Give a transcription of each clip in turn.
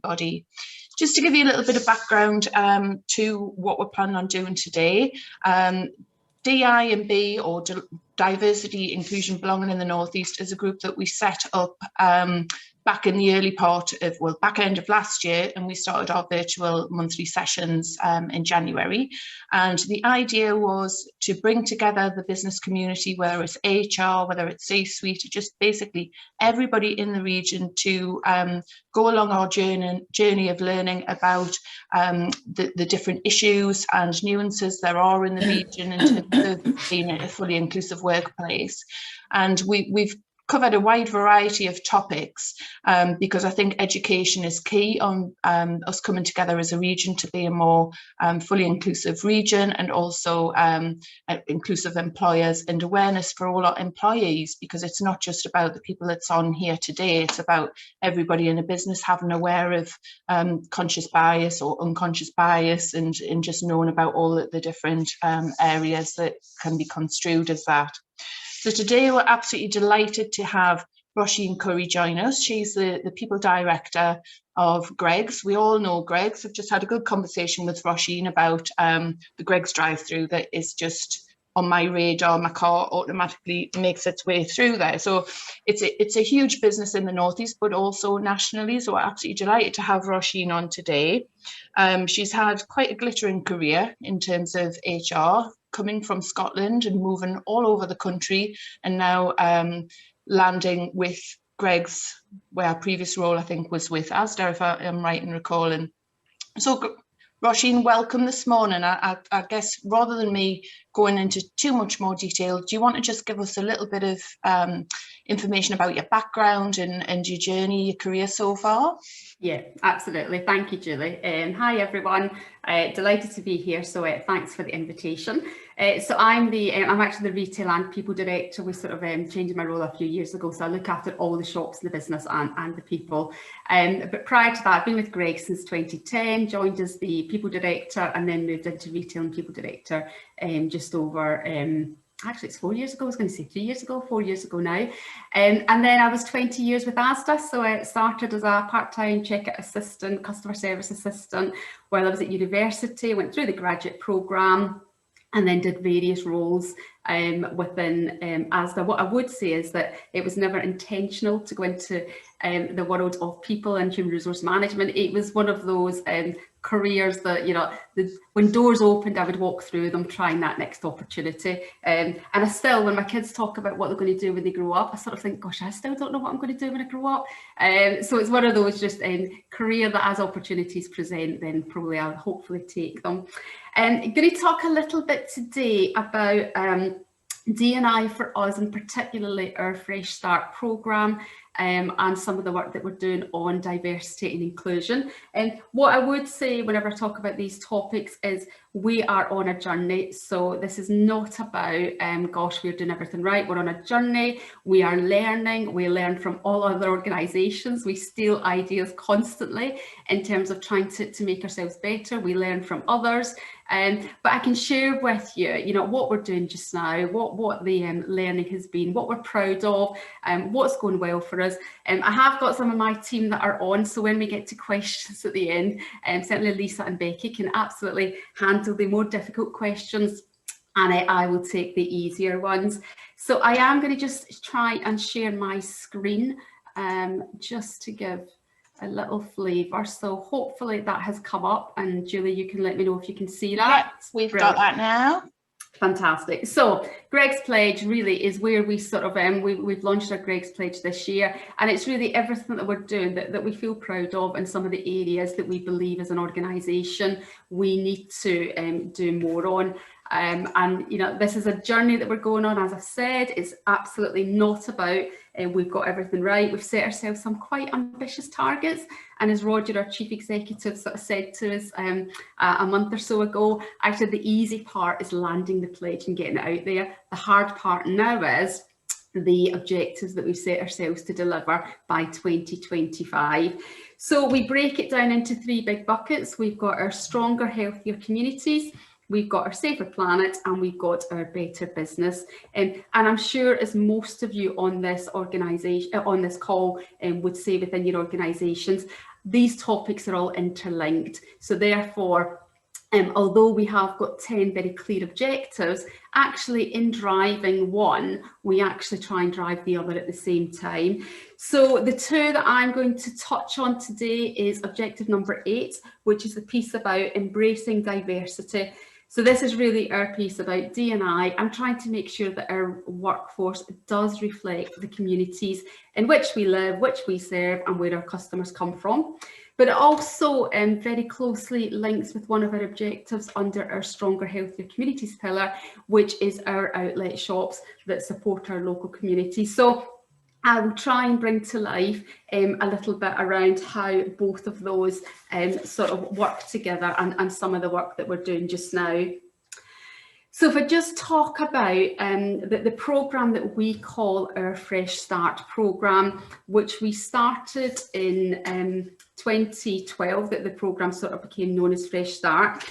everybody. Just to give you a little bit of background to what we're planning on doing today, DI&B, or Diversity, Inclusion, Belonging in the North East, is a group that we set up back in the early part of, well, back end of last year, and we started our virtual monthly sessions in January. And the idea was to bring together the business community, whether it's HR, whether it's C-suite, just basically everybody in the region to go along our journey of learning about the different issues and nuances there are in the region in terms of being a fully inclusive workplace. And we've covered a wide variety of topics because I think education is key on us coming together as a region to be a more fully inclusive region, and also inclusive employers and awareness for all our employees, because it's not just about the people that's on here today, it's about everybody in a business having aware of conscious bias or unconscious bias, and just knowing about all the different areas that can be construed as that. So today we're absolutely delighted to have Roisin Currie join us. She's the People Director of Greggs. We all know Greggs. I've just had a good conversation with Roisin about the Greggs drive-through that is just on my radar. My car automatically makes its way through there. So it's a huge business in the Northeast, but also nationally. So we're absolutely delighted to have Roisin on today. She's had quite a glittering career in terms of HR, coming from Scotland and moving all over the country, and now landing with Greggs, where our previous role I think was with Asda, if I'm right in recalling. So Roisin, welcome this morning. I guess rather than me going into too much more detail, do you want to just give us a little bit of information about your background and your journey, your career so far? Yeah, absolutely. Thank you, Julie. Hi, everyone. Delighted to be here. So thanks for the invitation. So I'm actually the Retail and People Director. We sort of changed my role a few years ago. So I look after all the shops in the business and the people. But prior to that, I've been with Greggs since 2010, joined as the People Director, and then moved into Retail and People Director just over actually it's 4 years ago. I was going to say 3 years ago, 4 years ago now. And then I was 20 years with Asda. So I started as a part-time checkout assistant, customer service assistant while I was at university, went through the graduate programme, and then did various roles within Asda. What I would say is that it was never intentional to go into the world of people and human resource management. It was one of those careers that, you know, when doors opened, I would walk through them trying that next opportunity. And I still, when my kids talk about what they're going to do when they grow up, I sort of think, gosh, I still don't know what I'm going to do when I grow up. So it's one of those just career that as opportunities present, then probably I'll hopefully take them. I'm going to talk a little bit today about D&I for us, and particularly our Fresh Start programme, and some of the work that we're doing on diversity and inclusion. And what I would say whenever I talk about these topics is we are on a journey. So this is not about, gosh, we're doing everything right. We're on a journey. We are learning. We learn from all other organisations. We steal ideas constantly in terms of trying to make ourselves better. We learn from others. But I can share with you, you know, what we're doing just now, what the learning has been, what we're proud of, what's going well for us. I have got some of my team that are on, so when we get to questions at the end, certainly Lisa and Becky can absolutely handle the more difficult questions, and I will take the easier ones. So I am going to just try and share my screen just to give a little flavour. So hopefully that has come up, and Julie, you can let me know if you can see that. Yes, we've got that now. Fantastic. So Greggs Pledge really is where we sort of, we've launched our Greggs Pledge this year, and it's really everything that we're doing that we feel proud of, and some of the areas that we believe as an organisation we need to do more on. And you know, this is a journey that we're going on. As I've said, it's absolutely not about we've got everything right. We've set ourselves some quite ambitious targets, and as Roger, our chief executive, sort of said to us a month or so ago, actually the easy part is landing the pledge and getting it out there. The hard part now is the objectives that we've set ourselves to deliver by 2025. So we break it down into three big buckets. We've got our stronger, healthier communities, we've got our safer planet, and we've got our better business. And I'm sure, as most of you on this organisation, on this call, would say within your organisations, these topics are all interlinked. So therefore, although we have got 10 very clear objectives, actually in driving one, we actually try and drive the other at the same time. So the two that I'm going to touch on today is objective number 8, which is the piece about embracing diversity. So this is really our piece about D&I. I'm trying to make sure that our workforce does reflect the communities in which we live, which we serve, and where our customers come from. But it also very closely links with one of our objectives under our Stronger, Healthier Communities pillar, which is our outlet shops that support our local community. So I will try and bring to life a little bit around how both of those sort of work together, and some of the work that we're doing just now. So if I just talk about the programme that we call our Fresh Start programme, which we started in 2012, that the programme sort of became known as Fresh Start.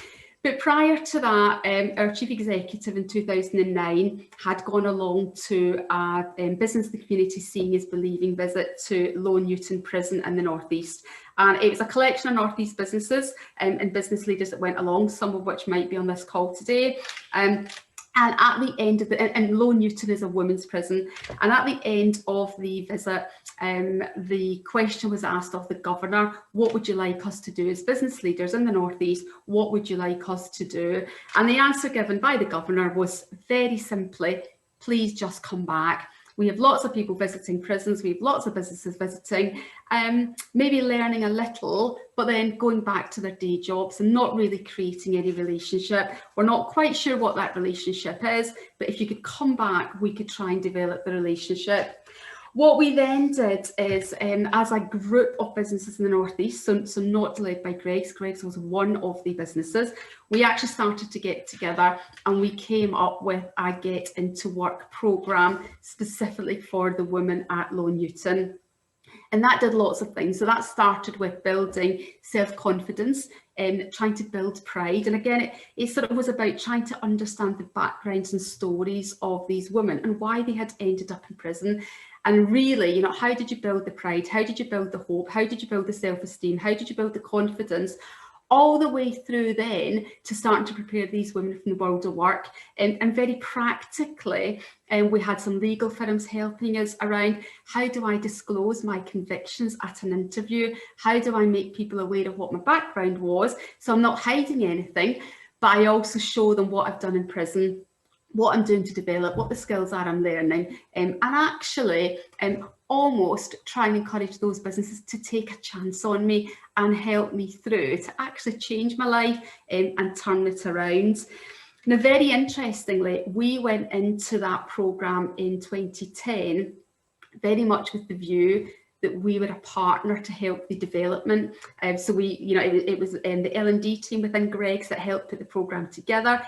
But prior to that, our chief executive in 2009 had gone along to a Business in the Community Seeing is Believing visit to Low Newton Prison in the North East. And it was a collection of North East businesses and business leaders that went along, some of which might be on this call today. And at the end of and Low Newton is a women's prison, and at the end of the visit, the question was asked of the governor, what would you like us to do as business leaders in the North East? What would you like us to do? And the answer given by the governor was very simply, please just come back. We have lots of people visiting prisons, we have lots of businesses visiting, maybe learning a little, but then going back to their day jobs and not really creating any relationship. We're not quite sure what that relationship is, but if you could come back, we could try and develop the relationship. What we then did is, as a group of businesses in the North East, so not led by Greggs was one of the businesses, we actually started to get together and we came up with a Get Into Work programme specifically for the women at Low Newton. And that did lots of things. So that started with building self-confidence and trying to build pride. And again, it sort of was about trying to understand the backgrounds and stories of these women and why they had ended up in prison. And really, you know, how did you build the pride? How did you build the hope? How did you build the self-esteem? How did you build the confidence? All the way through then to starting to prepare these women from the world of work. And very practically, we had some legal firms helping us around how do I disclose my convictions at an interview? How do I make people aware of what my background was? So I'm not hiding anything, but I also show them what I've done in prison, what I'm doing to develop, what the skills are I'm learning, and actually almost try and encourage those businesses to take a chance on me and help me through to actually change my life and turn it around. Now, very interestingly, we went into that programme in 2010 very much with the view that we were a partner to help the development. So we, you know, it was the L&D team within Greggs that helped put the programme together.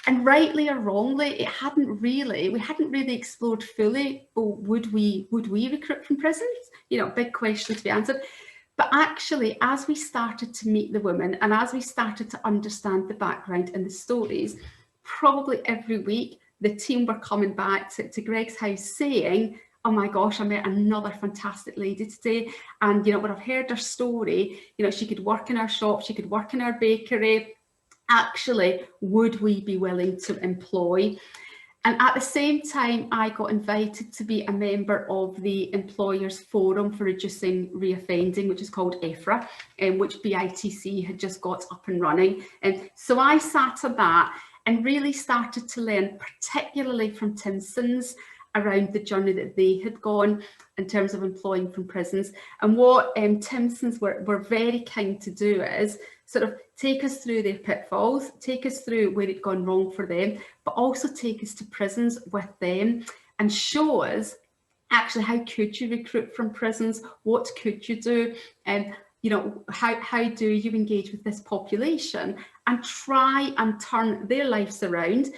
And rightly or wrongly, we hadn't really explored fully, well, would we recruit from prisons? You know, big question to be answered. But actually, as we started to meet the women and as we started to understand the background and the stories, probably every week, the team were coming back to Greggs house saying, oh my gosh, I met another fantastic lady today. And, you know, when I've heard her story, you know, she could work in our shop, she could work in our bakery. Actually, would we be willing to employ? And at the same time, I got invited to be a member of the Employers Forum for Reducing Reoffending, which is called EFFRRR, which BITC had just got up and running. And so I sat on that and really started to learn, particularly from Timson's, around the journey that they had gone in terms of employing from prisons. And what Timson's were very keen to do is sort of take us through their pitfalls, take us through where it'd gone wrong for them, but also take us to prisons with them and show us actually how could you recruit from prisons, what could you do, and you know, how do you engage with this population and try and turn their lives around,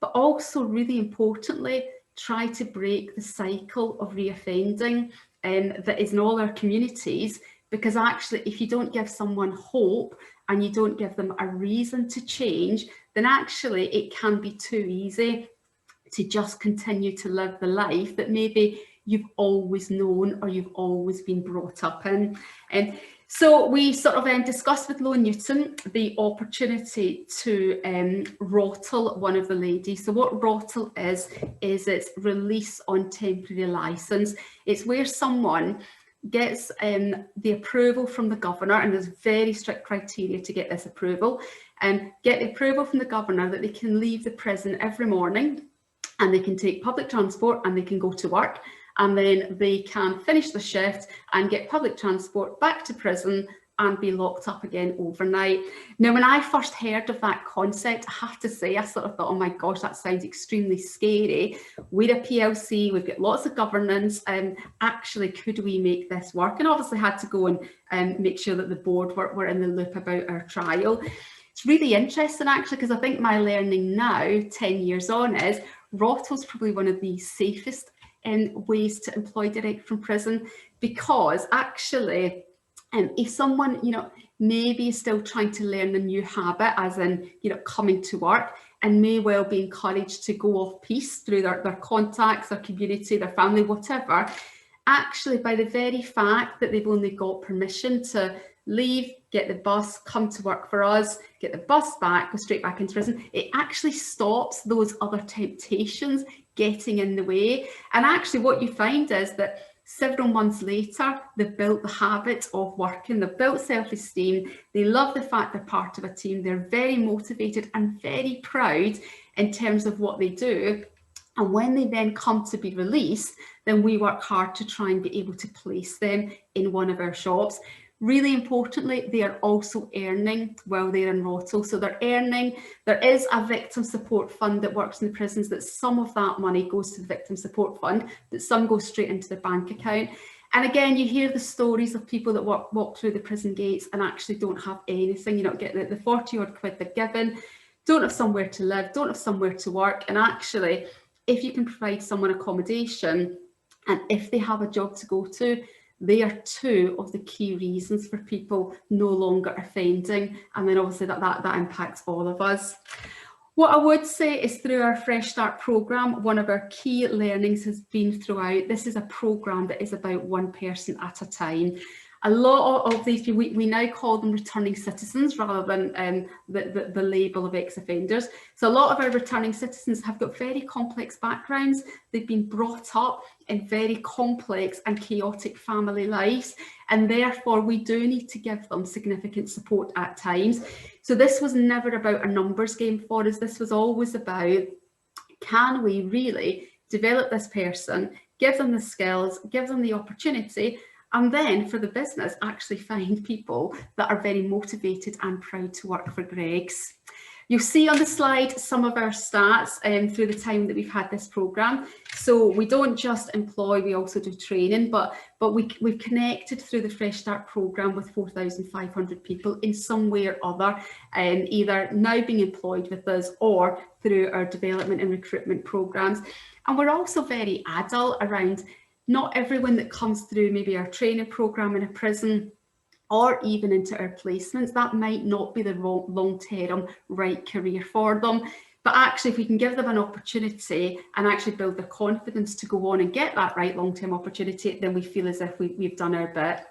but also really importantly, try to break the cycle of reoffending that is in all our communities. Because actually, if you don't give someone hope and you don't give them a reason to change, then actually it can be too easy to just continue to live the life that maybe you've always known or you've always been brought up in. And So we sort of discussed with Low Newton the opportunity to rottle one of the ladies. So what rottle is it's release on temporary licence. It's where someone gets the approval from the governor, and there's very strict criteria to get this approval, and get the approval from the governor that they can leave the prison every morning and they can take public transport and they can go to work, and then they can finish the shift and get public transport back to prison and be locked up again overnight. Now, when I first heard of that concept, I have to say, I sort of thought, oh my gosh, that sounds extremely scary. We're a PLC, we've got lots of governance, actually, could we make this work? And obviously had to go and make sure that the board were in the loop about our trial. It's really interesting, actually, because I think my learning now, 10 years on, is rottle's probably one of the safest ways to employ direct from prison, because actually, if someone, maybe is still trying to learn a new habit, as in, coming to work, and may well be encouraged to go off piece through their contacts, their community, their family, whatever, actually, by the very fact that they've only got permission to leave, get the bus, come to work for us, get the bus back, go straight back into prison, it actually stops those other temptations getting in the way. And actually what you find is that several months later, they've built the habit of working, they've built self-esteem, they love the fact they're part of a team, they're very motivated and very proud in terms of what they do. And when they then come to be released, then we work hard to try and be able to place them in one of our shops. Really importantly, they are also earning while they're in rottle. So they're earning. There is a victim support fund that works in the prisons, that some of that money goes to the victim support fund, that some goes straight into their bank account. And again, you hear the stories of people that walk through the prison gates and actually don't have anything, get the 40 odd quid they're given, don't have somewhere to live, don't have somewhere to work. And actually, if you can provide someone accommodation, and if they have a job to go to, they are two of the key reasons for people no longer offending. And then obviously that impacts all of us. What I would say is, through our Fresh Start programme, one of our key learnings has been throughout, this is a programme that is about one person at a time. A lot of these people, we now call them returning citizens rather than the label of ex-offenders. So a lot of our returning citizens have got very complex backgrounds. They've been brought up in very complex and chaotic family lives, and therefore we do need to give them significant support at times. So this was never about a numbers game for us. This was always about, can we really develop this person, give them the skills, give them the opportunity, and then for the business, actually find people that are very motivated and proud to work for Greggs. You'll see on the slide some of our stats through the time that we've had this programme. So we don't just employ, we also do training, but we've connected through the Fresh Start programme with 4,500 people in some way or other, either now being employed with us or through our development and recruitment programmes. And we're also very adult around, not everyone that comes through maybe our training programme in a prison or even into our placements, that might not be the long-term right career for them. But actually, if we can give them an opportunity and actually build their confidence to go on and get that right long-term opportunity, then we feel as if we've done our bit.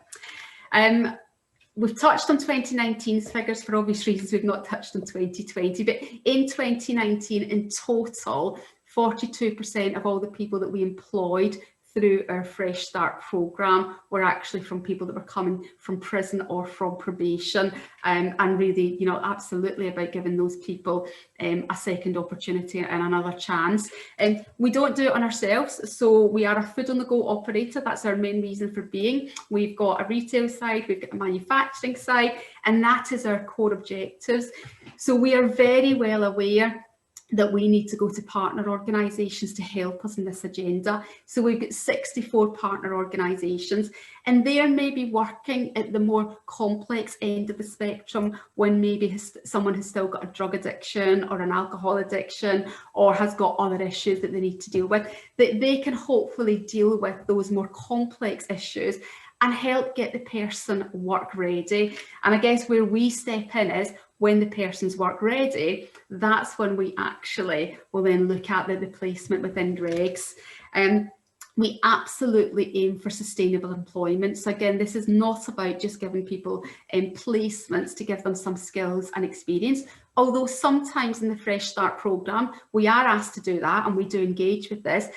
We've touched on 2019's figures for obvious reasons. We've not touched on 2020, but in 2019 in total, 42% of all the people that we employed through our Fresh Start programme were actually from people that were coming from prison or from probation, and really, absolutely about giving those people a second opportunity and another chance. And we don't do it on ourselves, so we are a food on the go operator. That's our main reason for being. We've got a retail side, we've got a manufacturing side, and that is our core objectives. So we are very well aware that we need to go to partner organisations to help us in this agenda. So we've got 64 partner organisations, and they're maybe working at the more complex end of the spectrum, when maybe someone has still got a drug addiction or an alcohol addiction, or has got other issues that they need to deal with, that they can hopefully deal with those more complex issues and help get the person work ready. And I guess where we step in is, when the person's work ready, that's when we actually will then look at the placement within Greggs. we absolutely aim for sustainable employment. So again, this is not about just giving people placements to give them some skills and experience, although sometimes in the Fresh Start programme, we are asked to do that and we do engage with this.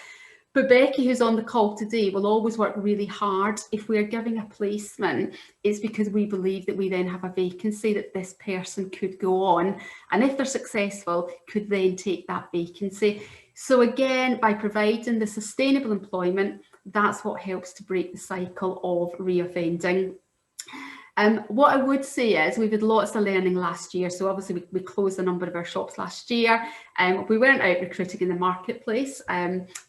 But Becky, who's on the call today, will always work really hard. If we're giving a placement, it's because we believe that we then have a vacancy that this person could go on, and if they're successful, could then take that vacancy. So again, by providing the sustainable employment, that's what helps to break the cycle of reoffending. What I would say is we've had lots of learning last year. So obviously we closed a number of our shops last year. We weren't out recruiting in the marketplace,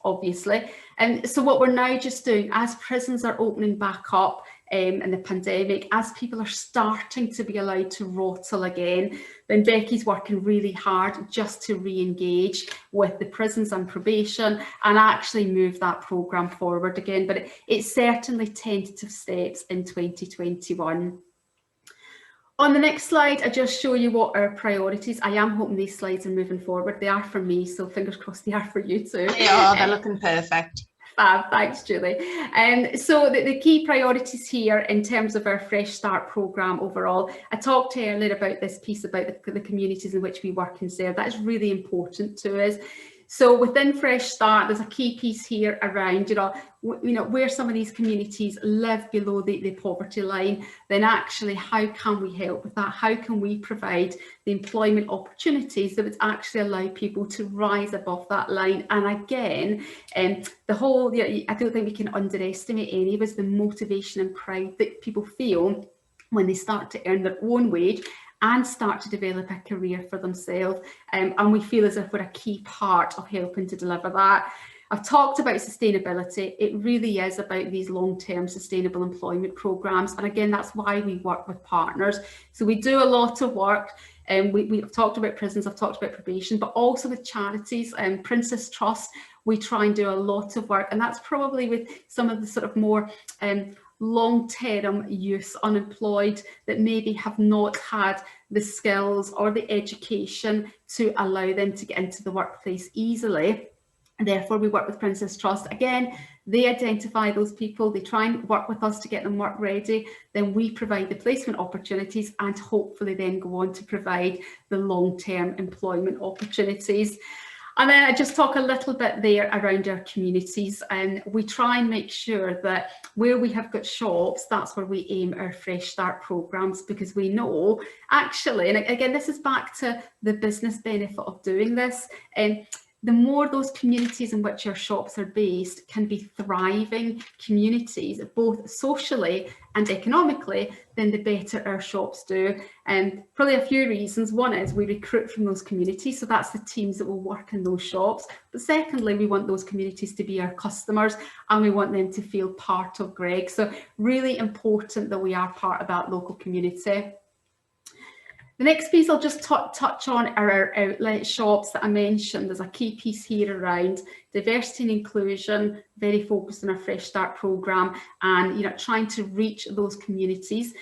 obviously. And so what we're now just doing, as prisons are opening back up in the pandemic, as people are starting to be allowed to rottle again, then Becky's working really hard just to re-engage with the prisons and probation and actually move that programme forward again. But it's certainly tentative steps in 2021. On the next slide, I just show you what our priorities. I am hoping these slides are moving forward. They are for me, so fingers crossed they are for you too. They are, they're looking perfect. Thanks, Julie. So the key priorities here in terms of our Fresh Start programme overall, I talked earlier about this piece about the communities in which we work and serve. That is really important to us. So within Fresh Start, there's a key piece here around, you know, where some of these communities live below the poverty line, then actually how can we help with that? How can we provide the employment opportunities that would actually allow people to rise above that line? And again, the whole, I don't think we can underestimate any of us, the motivation and pride that people feel when they start to earn their own wage and start to develop a career for themselves. And we feel as if we're a key part of helping to deliver that. I've talked about sustainability. It really is about these long-term sustainable employment programmes. And again, that's why we work with partners. So we do a lot of work. We've talked about prisons, I've talked about probation, but also with charities. Princess Trust, we try and do a lot of work. And that's probably with some of the sort of more long-term youth unemployed that maybe have not had the skills or the education to allow them to get into the workplace easily. And therefore, we work with Princess Trust. Again, they identify those people, they try and work with us to get them work ready, then we provide the placement opportunities and hopefully then go on to provide the long-term employment opportunities. And then I just talk a little bit there around our communities, and we try and make sure that where we have got shops, that's where we aim our Fresh Start programmes, because we know actually, and again, this is back to the business benefit of doing this, the more those communities in which our shops are based can be thriving communities, both socially and economically, then the better our shops do. And probably a few reasons. One is we recruit from those communities, so that's the teams that will work in those shops. But secondly, we want those communities to be our customers and we want them to feel part of Greg. So really important that we are part of that local community. The next piece I'll just touch on are our outlet shops that I mentioned. There's a key piece here around diversity and inclusion, very focused on our Fresh Start programme, and trying to reach those communities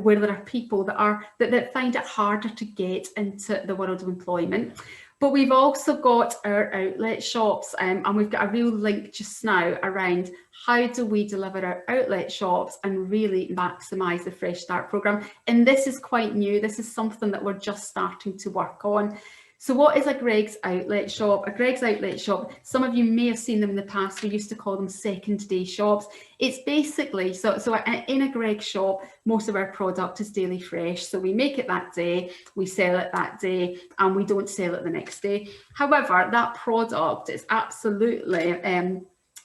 where there are people that find it harder to get into the world of employment. But we've also got our outlet shops, and we've got a real link just now around how do we deliver our outlet shops and really maximise the Fresh Start programme. And this is quite new. This is something that we're just starting to work on. So what is a Greggs outlet shop? A Greggs outlet shop, some of you may have seen them in the past. We used to call them second day shops. It's basically, so in a Greggs shop, most of our product is daily fresh. So we make it that day, we sell it that day, and we don't sell it the next day. However, that product is absolutely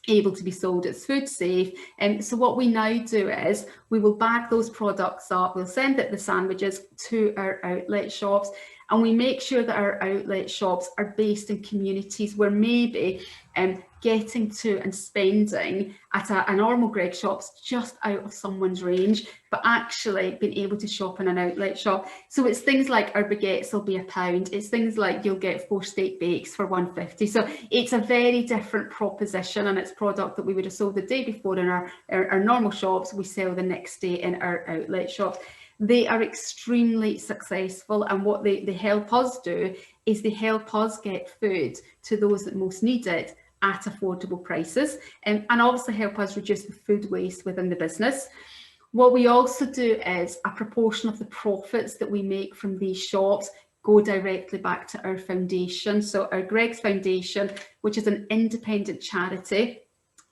able to be sold. It's food safe. And so what we now do is we will bag those products up, we'll send it the sandwiches to our outlet shops, and we make sure that our outlet shops are based in communities where maybe getting to and spending at a normal Greggs shop's just out of someone's range, but actually being able to shop in an outlet shop. So it's things like our baguettes will be £1. It's things like you'll get 4 steak bakes for £1.50. So it's a very different proposition, and it's product that we would have sold the day before in our normal shops, we sell the next day in our outlet shops. They are extremely successful, and what they help us do is they help us get food to those that most need it at affordable prices, and obviously help us reduce the food waste within the business. What we also do is a proportion of the profits that we make from these shops go directly back to our foundation. So our Greggs Foundation, which is an independent charity,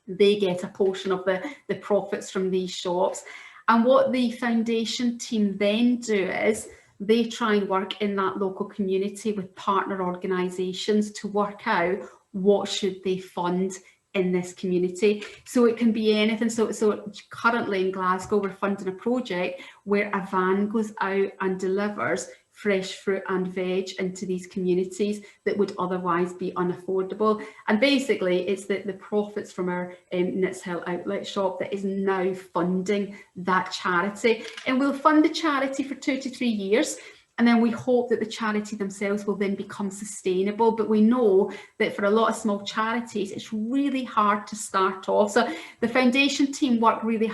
they get a portion of the profits from these shops. And what the foundation team then do is they try and work in that local community with partner organisations to work out what should they fund in this community. So it can be anything. So currently in Glasgow, we're funding a project where a van goes out and delivers fresh fruit and veg into these communities that would otherwise be unaffordable. And basically it's the profits from our Knits Hill outlet shop that is now funding that charity. And we'll fund the charity for 2 to 3 years. And then we hope that the charity themselves will then become sustainable. But we know that for a lot of small charities, it's really hard to start off. So the foundation team work really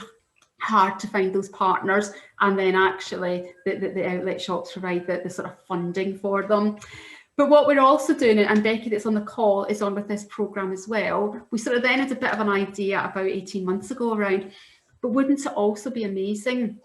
hard to find those partners, and then actually the outlet shops provide the sort of funding for them. But what we're also doing, and Becky that's on the call is on with this programme as well, we sort of then had a bit of an idea about 18 months ago around, but wouldn't it also be amazing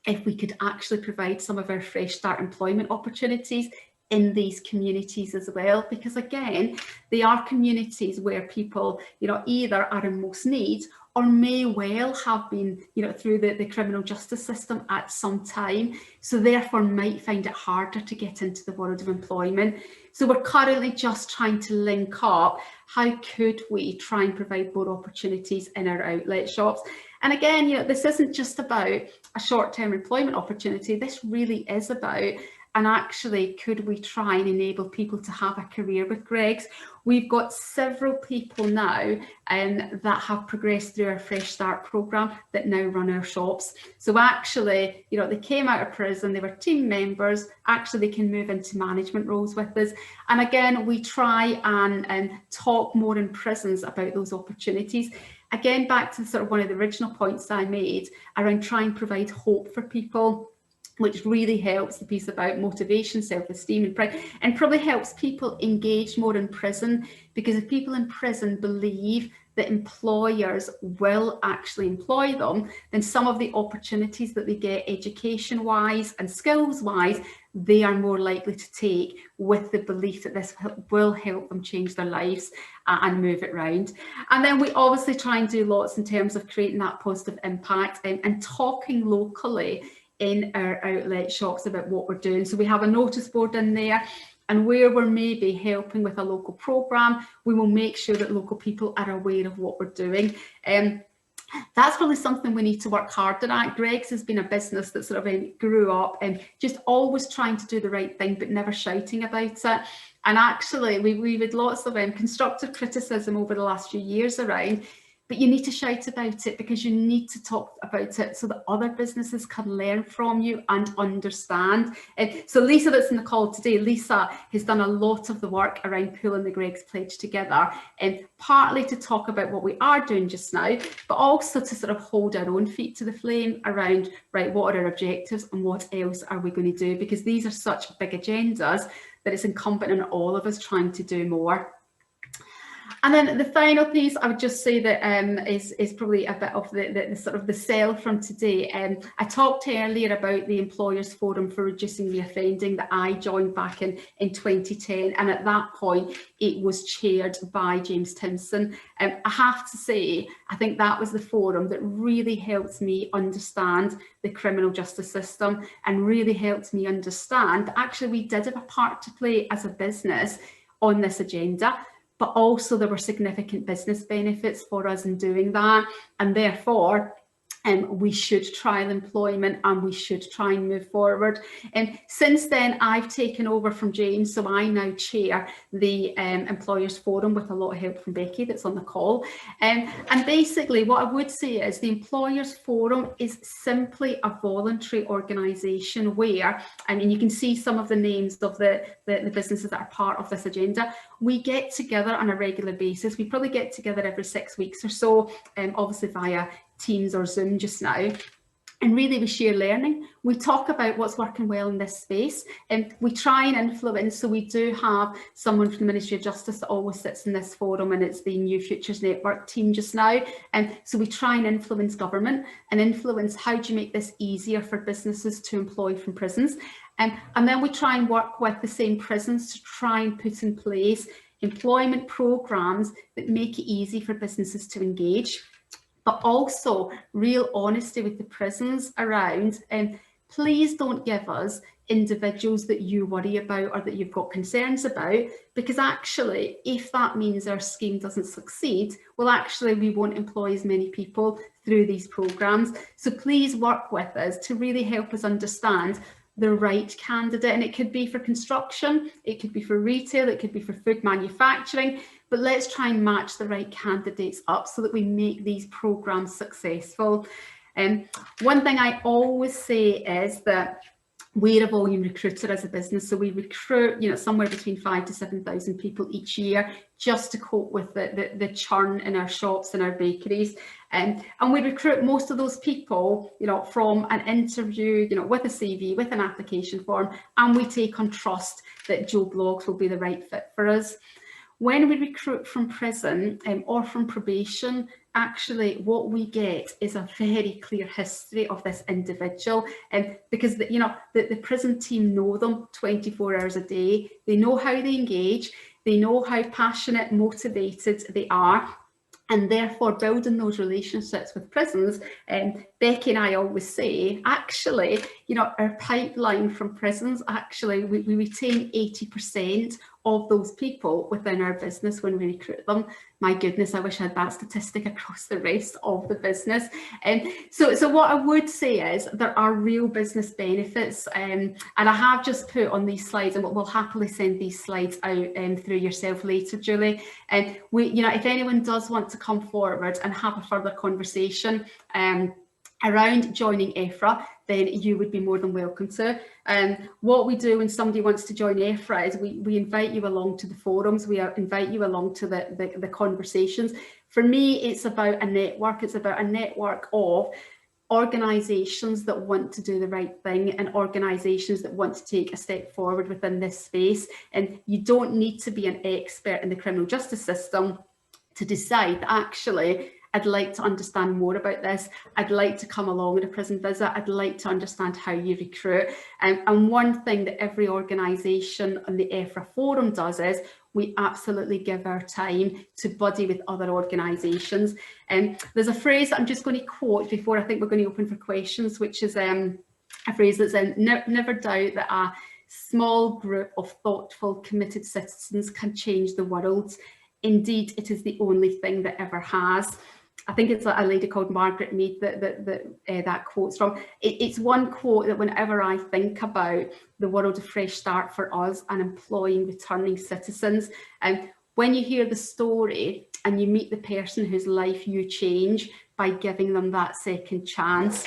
if we could actually provide some of our Fresh Start employment opportunities in these communities as well? Because again, they are communities where people, you know, either are in most need or may well have been, you know, through the criminal justice system at some time, so therefore might find it harder to get into the world of employment. So we're currently just trying to link up, how could we try and provide more opportunities in our outlet shops? And again, you know, this isn't just about a short-term employment opportunity, this really is about, and actually, could we try and enable people to have a career with Greggs? We've got several people now that have progressed through our Fresh Start programme that now run our shops. So actually, you know, they came out of prison, they were team members, actually they can move into management roles with us. And again, we try and talk more in prisons about those opportunities. Again, back to sort of one of the original points I made around trying to provide hope for people, which really helps the piece about motivation, self-esteem and probably helps people engage more in prison, because if people in prison believe that employers will actually employ them, then some of the opportunities that they get education-wise and skills-wise, they are more likely to take, with the belief that this will help them change their lives and move it round. And then we obviously try and do lots in terms of creating that positive impact and talking locally in our outlet shops about what we're doing. So we have a notice board in there, and where we're maybe helping with a local programme, we will make sure that local people are aware of what we're doing. That's really something we need to work harder at. Greggs has been a business that sort of grew up and just always trying to do the right thing, but never shouting about it. And actually, we've had lots of constructive criticism over the last few years around, but you need to shout about it, because you need to talk about it so that other businesses can learn from you and understand. So Lisa that's in the call today, Lisa has done a lot of the work around pulling the Greggs Pledge together, and partly to talk about what we are doing just now, but also to sort of hold our own feet to the flame around, right, what are our objectives and what else are we going to do? Because these are such big agendas that it's incumbent on all of us trying to do more. And then the final piece I would just say that is probably a bit of the sort of the sell from today. I talked earlier about the Employers Forum for Reducing Reoffending that I joined back in 2010, and at that point it was chaired by James Timpson. I have to say, I think that was the forum that really helped me understand the criminal justice system and really helped me understand that actually we did have a part to play as a business on this agenda, but also there were significant business benefits for us in doing that, and therefore we should trial employment and we should try and move forward. And since then I've taken over from James, so I now chair the Employers Forum with a lot of help from Becky that's on the call. And basically what I would say is the Employers Forum is simply a voluntary organisation where, I mean, you can see some of the names of the businesses that are part of this agenda. We get together on a regular basis. We probably get together every 6 weeks or so, obviously via Teams or Zoom just now. And really we share learning. We talk about what's working well in this space, and we try and influence. So we do have someone from the Ministry of Justice that always sits in this forum, and it's the New Futures Network team just now. And so we try and influence government and influence how do you make this easier for businesses to employ from prisons. And then we try and work with the same prisons to try and put in place employment programs that make it easy for businesses to engage, but also real honesty with the prisons around, and please don't give us individuals that you worry about or that you've got concerns about, because actually if that means our scheme doesn't succeed, well actually we won't employ as many people through these programs. So please work with us to really help us understand the right candidate, and it could be for construction, it could be for retail, it could be for food manufacturing, but let's try and match the right candidates up so that we make these programs successful. One thing I always say is that we're a volume recruiter as a business, so we recruit, you know, somewhere between 5,000 to 7,000 people each year just to cope with the churn in our shops and our bakeries. And we recruit most of those people, you know, from an interview, you know, with a CV, with an application form, and we take on trust that Joe Bloggs will be the right fit for us. When we recruit from prison or from probation, actually what we get is a very clear history of this individual, because the prison team know them 24 hours a day. They know how they engage, they know how passionate, motivated they are, and therefore building those relationships with prisons. Becky and I always say, actually, you know, our pipeline from prisons, actually we retain 80% of those people within our business when we recruit them. My goodness, I wish I had that statistic across the rest of the business. So what I would say is there are real business benefits, and I have just put on these slides, and we'll happily send these slides out through yourself later, Julie. And if anyone does want to come forward and have a further conversation around joining EFFRR, then you would be more than welcome to. What we do when somebody wants to join EFFRR is we invite you along to the forums, we invite you along to the conversations. For me, it's about a network. It's about a network of organisations that want to do the right thing and organisations that want to take a step forward within this space. And you don't need to be an expert in the criminal justice system to decide that actually I'd like to understand more about this. I'd like to come along on a prison visit. I'd like to understand how you recruit. And one thing that every organisation on the EFFRR forum does is we absolutely give our time to buddy with other organisations. And there's a phrase that I'm just going to quote before I think we're going to open for questions, which is a phrase that's never doubt that a small group of thoughtful, committed citizens can change the world. Indeed, it is the only thing that ever has. I think it's a lady called Margaret Mead that quote's from. It's one quote that whenever I think about the world of Fresh Start for us and employing returning citizens, and when you hear the story and you meet the person whose life you change by giving them that second chance,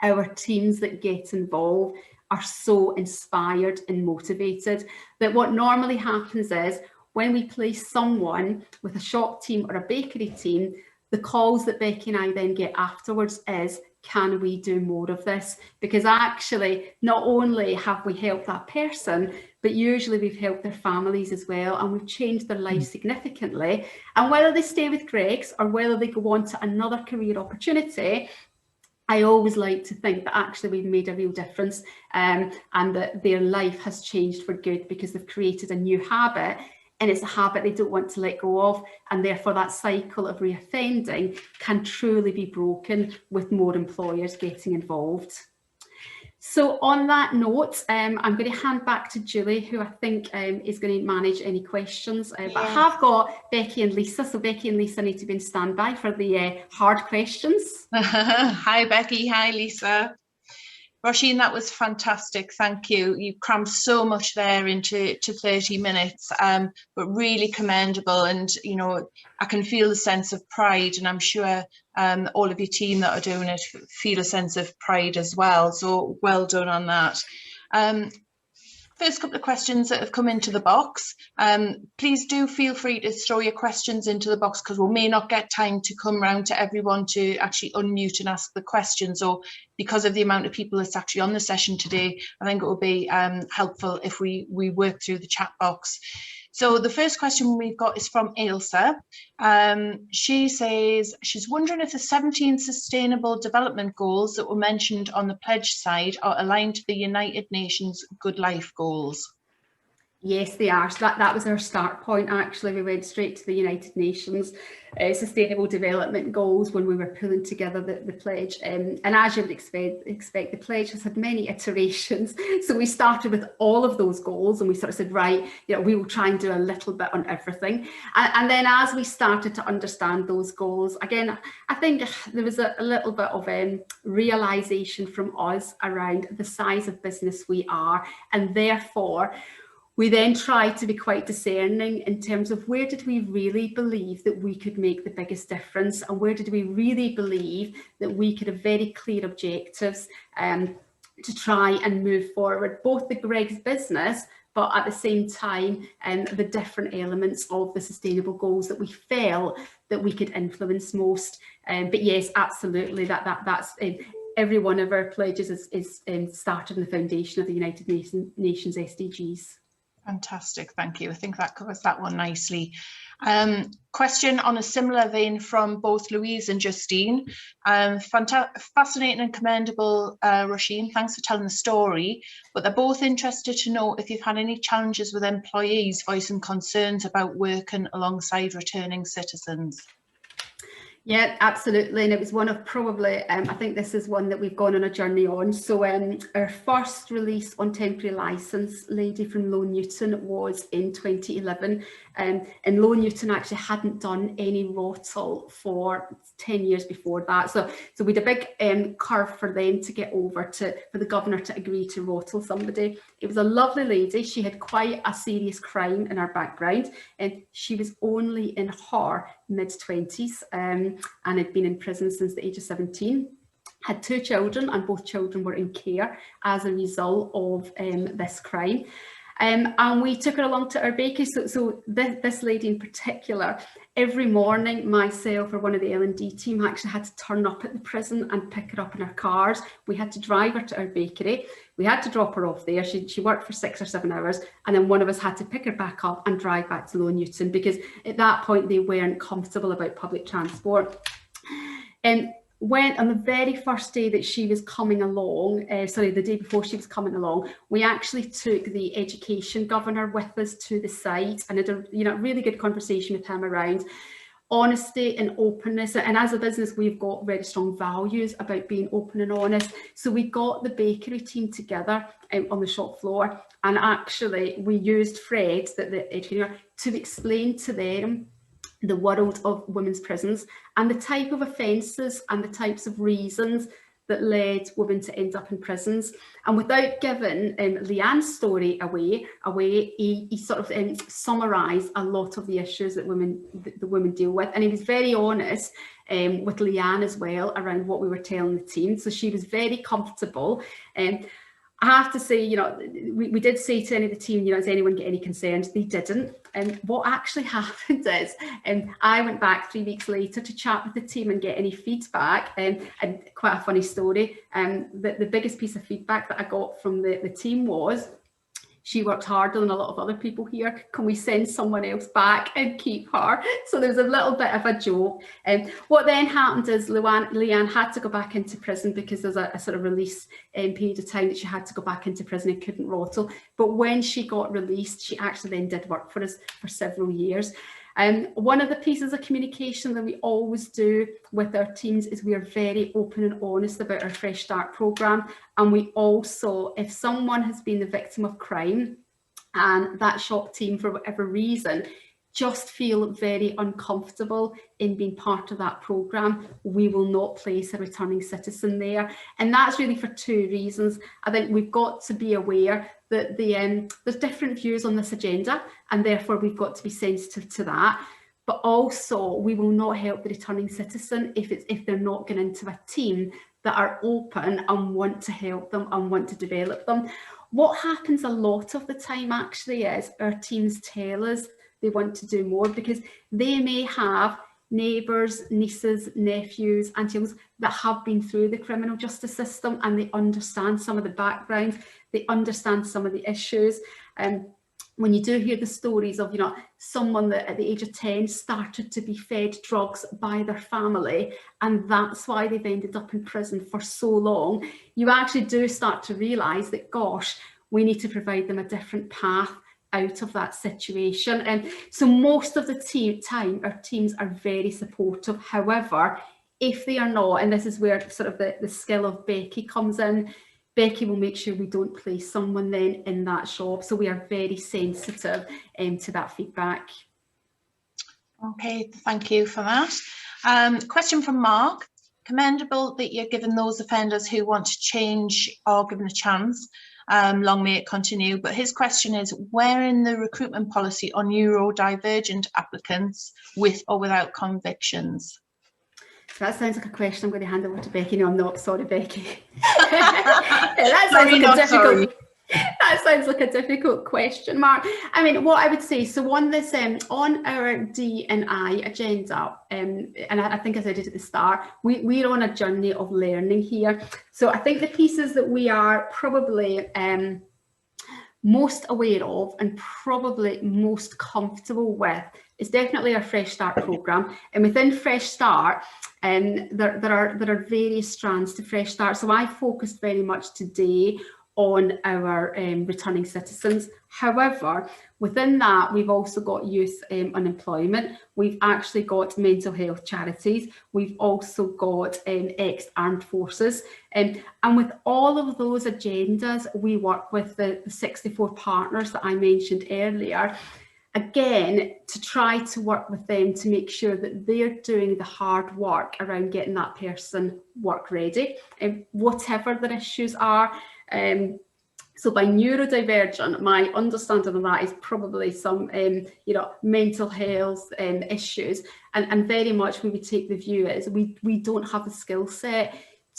our teams that get involved are so inspired and motivated that what normally happens is when we place someone with a shop team or a bakery team, the calls that Becky and I then get afterwards is, can we do more of this? Because actually, not only have we helped that person, but usually we've helped their families as well, and we've changed their lives significantly. And whether they stay with Greggs or whether they go on to another career opportunity, I always like to think that actually we've made a real difference, and that their life has changed for good because they've created a new habit. And it's a habit they don't want to let go of, and therefore that cycle of reoffending can truly be broken with more employers getting involved. So on that note, I'm going to hand back to Julie, who I think is going to manage any questions. But I have got Becky and Lisa, so Becky and Lisa need to be in standby for the hard questions. Hi Becky, hi Lisa. Roisin, that was fantastic. Thank you. You crammed so much there into 30 minutes, but really commendable. And, you know, I can feel the sense of pride, and I'm sure all of your team that are doing it feel a sense of pride as well. So well done on that. First couple of questions that have come into the box. Please do feel free to throw your questions into the box, because we may not get time to come round to everyone to actually unmute and ask the questions. Or because of the amount of people that's actually on the session today, I think it will be helpful if we work through the chat box. So the first question we've got is from Ailsa. She says she's wondering if the 17 Sustainable Development Goals that were mentioned on the pledge side are aligned to the United Nations Good Life Goals. Yes, they are. So that was our start point, actually. We went straight to the United Nations Sustainable Development Goals when we were pulling together the pledge. And as you would expect, the pledge has had many iterations. So we started with all of those goals and we sort of said, right, we will try and do a little bit on everything. And then as we started to understand those goals, again, I think there was a little bit of realisation from us around the size of business we are, and therefore we then tried to be quite discerning in terms of where did we really believe that we could make the biggest difference, and where did we really believe that we could have very clear objectives to try and move forward both the Greg's business, but at the same time the different elements of the sustainable goals that we felt that we could influence most. But yes, absolutely, that's every one of our pledges is started in the foundation of the United Nations SDGs. Fantastic, thank you. I think that covers that one nicely. Question on a similar vein from both Louise and Justine. Fascinating and commendable, Roisin, thanks for telling the story, but they're both interested to know if you've had any challenges with employees voicing concerns about working alongside returning citizens. Yeah, absolutely. And it was one of probably, I think this is one that we've gone on a journey on. So our first release on temporary licence, Lady from Low Newton, was in 2011. And Low Newton actually hadn't done any ROTL for 10 years before that. So we had a big curve for them to get over for the governor to agree to ROTL somebody. It was a lovely lady. She had quite a serious crime in her background, and she was only in her mid-20s and had been in prison since the age of 17. Had 2 children, and both children were in care as a result of this crime. And we took her along to our bakery. So this lady in particular, every morning myself or one of the L&D team actually had to turn up at the prison and pick her up in our cars. We had to drive her to our bakery. We had to drop her off there. She worked for 6 or 7 hours, and then one of us had to pick her back up and drive back to Low Newton, because at that point they weren't comfortable about public transport. And when on the very first day that she was coming along, the day before she was coming along, we actually took the education governor with us to the site and had a really good conversation with him around honesty and openness. And as a business, we've got very strong values about being open and honest. So we got the bakery team together on the shop floor, and actually we used Fred, the educator, to explain to them the world of women's prisons and the type of offences and the types of reasons that led women to end up in prisons. And without giving Leanne's story away, he sort of summarised a lot of the issues that the women deal with. And he was very honest with Leanne as well around what we were telling the team. So she was very comfortable. I have to say, we did say to any of the team, does anyone get any concerns? They didn't. And what actually happened is, I went back 3 weeks later to chat with the team and get any feedback. And quite a funny story. The biggest piece of feedback that I got from the team was, she worked harder than a lot of other people here. Can we send someone else back and keep her? So there was a little bit of a joke. What then happened is Leanne had to go back into prison because there's a sort of release period of time that she had to go back into prison and couldn't ROTL. But when she got released, she actually then did work for us for several years. One of the pieces of communication that we always do with our teams is we are very open and honest about our Fresh Start programme. And we also, if someone has been the victim of crime and that shop team, for whatever reason, just feel very uncomfortable in being part of that programme, we will not place a returning citizen there. And that's really for 2 reasons. I think we've got to be aware that there's different views on this agenda, and therefore we've got to be sensitive to that. But also, we will not help the returning citizen if they're not going into a team that are open and want to help them and want to develop them. What happens a lot of the time actually is our teams tell us they want to do more because they may have neighbours, nieces, nephews, auntie, uncles that have been through the criminal justice system, and they understand some of the backgrounds, they understand some of the issues. When you do hear the stories of, you know, someone that at the age of 10 started to be fed drugs by their family, and that's why they've ended up in prison for so long, you actually do start to realise that, gosh, we need to provide them a different path out of that situation. And so most of the time, our teams are very supportive. However, if they are not, and this is where sort of the skill of Becky comes in, Becky will make sure we don't place someone then in that shop. So we are very sensitive to that feedback. Okay, thank you for that. Question from Mark. Commendable that you're giving those offenders who want to change or given a chance. Long may it continue. But his question is, where in the recruitment policy are neurodivergent applicants with or without convictions? That sounds like a question I'm going to hand over to Becky. No, I'm not. Sorry, Becky. That sounds like a difficult question, Mark. I mean, what I would say, so on this, on our D&I agenda, and I think as I did at the start, we're on a journey of learning here. So I think the pieces that we are probably most aware of and probably most comfortable with is definitely our Fresh Start programme. And within Fresh Start, there are various strands to Fresh Start. So I focused very much today on our returning citizens. However, within that, we've also got youth unemployment. We've actually got mental health charities. We've also got ex-armed forces. And with all of those agendas, we work with the 64 partners that I mentioned earlier, again, to try to work with them to make sure that they're doing the hard work around getting that person work ready, and whatever their issues are. So by neurodivergent, my understanding of that is probably some, you know, mental health issues, and very much we would take the view is we don't have the skill set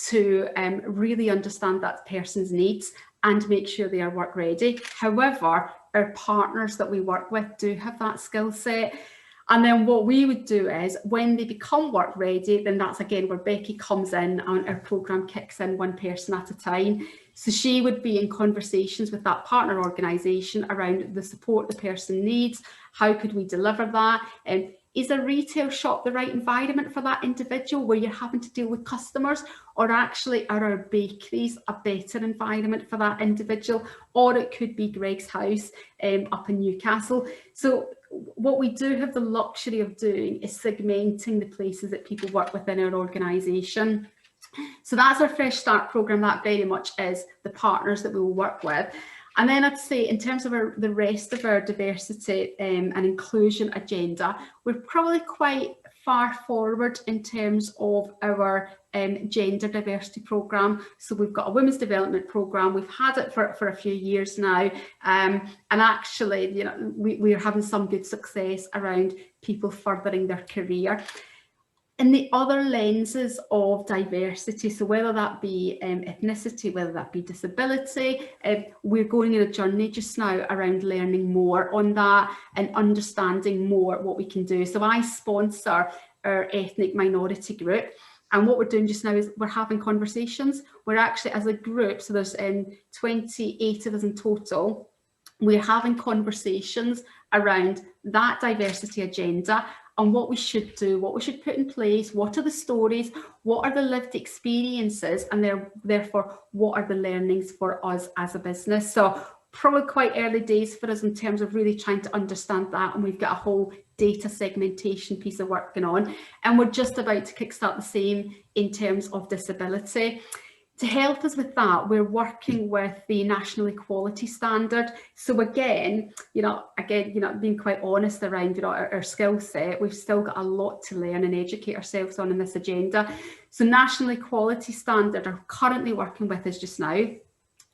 to really understand that person's needs and make sure they are work ready. However, our partners that we work with do have that skill set. And then what we would do is when they become work ready, then that's again where Becky comes in and our programme kicks in one person at a time. So she would be in conversations with that partner organisation around the support the person needs. How could we deliver that? And is a retail shop the right environment for that individual where you're having to deal with customers, or actually are our bakeries a better environment for that individual? Or it could be Greg's House up in Newcastle. So what we do have the luxury of doing is segmenting the places that people work within our organisation. So that's our Fresh Start programme. That very much is the partners that we will work with. And then I'd say in terms of the rest of our diversity and inclusion agenda, we're probably quite far forward in terms of our gender diversity programme. So we've got a women's development programme. We've had it for a few years now. And actually, you know, we're having some good success around people furthering their career. And the other lenses of diversity, so whether that be ethnicity, whether that be disability, we're going in a journey just now around learning more on that and understanding more what we can do. So I sponsor our ethnic minority group. And what we're doing just now is we're having conversations. We're actually, as a group, so there's 28 of us in total, we're having conversations around that diversity agenda and what we should do, what we should put in place, what are the stories, what are the lived experiences, and therefore what are the learnings for us as a business. So probably quite early days for us in terms of really trying to understand that, and we've got a whole data segmentation piece of work going on, and we're just about to kickstart the same in terms of disability. To help us with that, we're working with the National Equality Standard. So again, being quite honest around, our skill set, we've still got a lot to learn and educate ourselves on in this agenda. So National Equality Standard are currently working with us just now.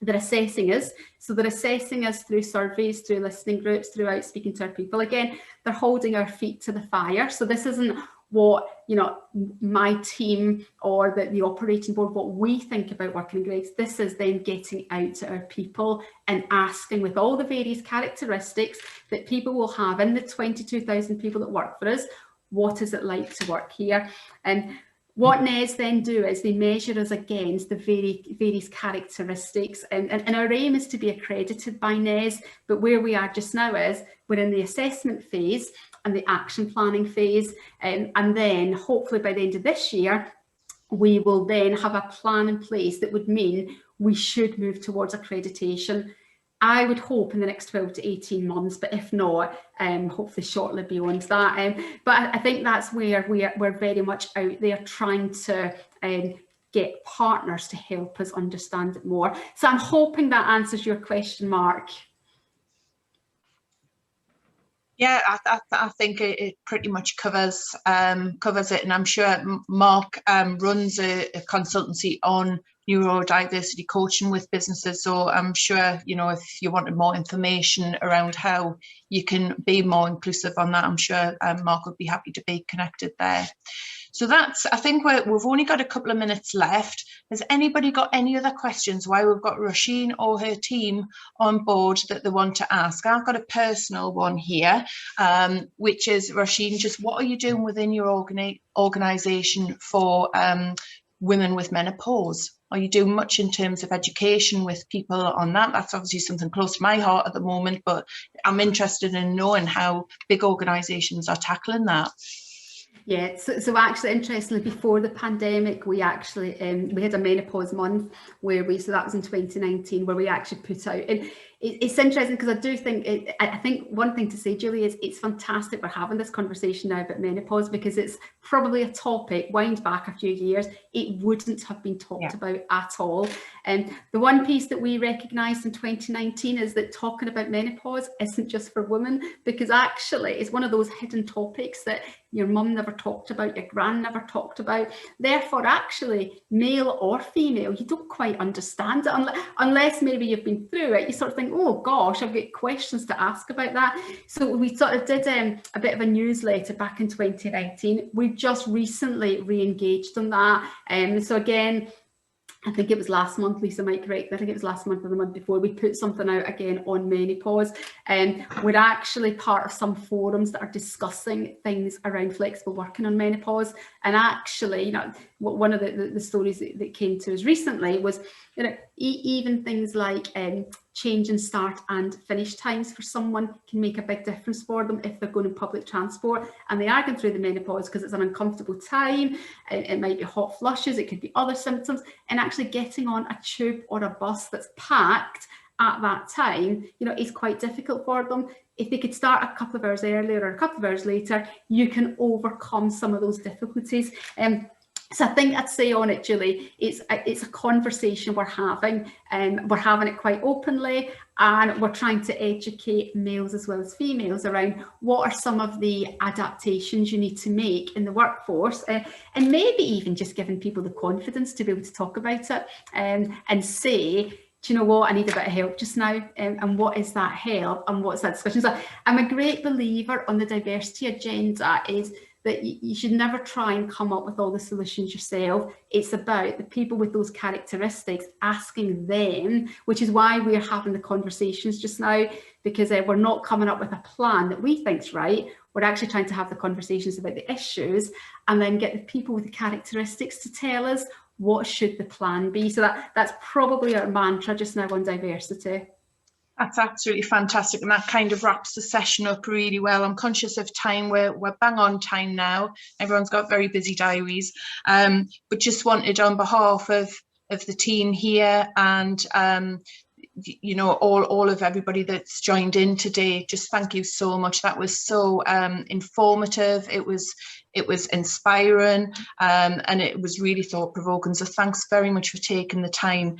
They're assessing us. So they're assessing us through surveys, through listening groups, throughout speaking to our people. Again, they're holding our feet to the fire. So this isn't what you know, my team or the operating board, what we think about working in grades. This is then getting out to our people and asking, with all the various characteristics that people will have in the 22,000 people that work for us, what is it like to work here? And what NES then do is they measure us against the various characteristics, and our aim is to be accredited by NES, but where we are just now is we're in the assessment phase and the action planning phase, and then hopefully by the end of this year we will then have a plan in place that would mean we should move towards accreditation. I would hope in the next 12 to 18 months, but if not, hopefully shortly beyond that. But I think that's where we're very much out there trying to get partners to help us understand it more. So I'm hoping that answers your question, Mark. Yeah, I think it pretty much covers it, and I'm sure Mark runs a consultancy on neurodiversity coaching with businesses, so I'm sure, you know, if you wanted more information around how you can be more inclusive on that, I'm sure Mark would be happy to be connected there. So that's, I think we've only got a couple of minutes left. Has anybody got any other questions while we've got Roisin or her team on board that they want to ask? I've got a personal one here, which is, Roisin, just what are you doing within your organisation for women with menopause? Are you doing much in terms of education with people on that? That's obviously something close to my heart at the moment, but I'm interested in knowing how big organisations are tackling that. Yeah, so actually, interestingly, before the pandemic, we actually we had a menopause month so that was in 2019, where we actually put out, and it's interesting because I do think I think one thing to say, Julie, is it's fantastic we're having this conversation now about menopause, because it's probably a topic, wind back a few years, it wouldn't have been talked about at all. And the one piece that we recognised in 2019 is that talking about menopause isn't just for women, because actually it's one of those hidden topics that your mum never talked about, your gran never talked about. Therefore, actually, male or female, you don't quite understand it unless maybe you've been through it. You sort of think, oh gosh, I've got questions to ask about that. So we sort of did a bit of a newsletter back in 2019. We've just recently re-engaged on that. So again, I think it was last month, Lisa might correct me, I think it was last month or the month before, we put something out again on menopause. And we're actually part of some forums that are discussing things around flexible working on menopause. And actually, you know, one of the stories that came to us recently was, you know, even things like change in start and finish times for someone can make a big difference for them if they're going in public transport and they are going through the menopause, because it's an uncomfortable time. It might be hot flushes, it could be other symptoms, and actually getting on a tube or a bus that's packed at that time, you know, is quite difficult for them. If they could start a couple of hours earlier or a couple of hours later, you can overcome some of those difficulties. So I think I'd say on it, Julie, it's a conversation we're having, and we're having it quite openly, and we're trying to educate males as well as females around what are some of the adaptations you need to make in the workforce, and maybe even just giving people the confidence to be able to talk about it and say, do you know what, I need a bit of help just now, and what is that help and what's that discussion? So I'm a great believer on the diversity agenda is that you should never try and come up with all the solutions yourself. It's about the people with those characteristics, asking them, which is why we're having the conversations just now, because we're not coming up with a plan that we think's right. We're actually trying to have the conversations about the issues and then get the people with the characteristics to tell us what should the plan be. So that's probably our mantra just now on diversity. That's absolutely fantastic, and that kind of wraps the session up really well. I'm conscious of time, we're bang on time now. Everyone's got very busy diaries, but just wanted on behalf of the team here and you know, all of everybody that's joined in today, just thank you so much. That was so informative. It was inspiring, and it was really thought-provoking. So thanks very much for taking the time.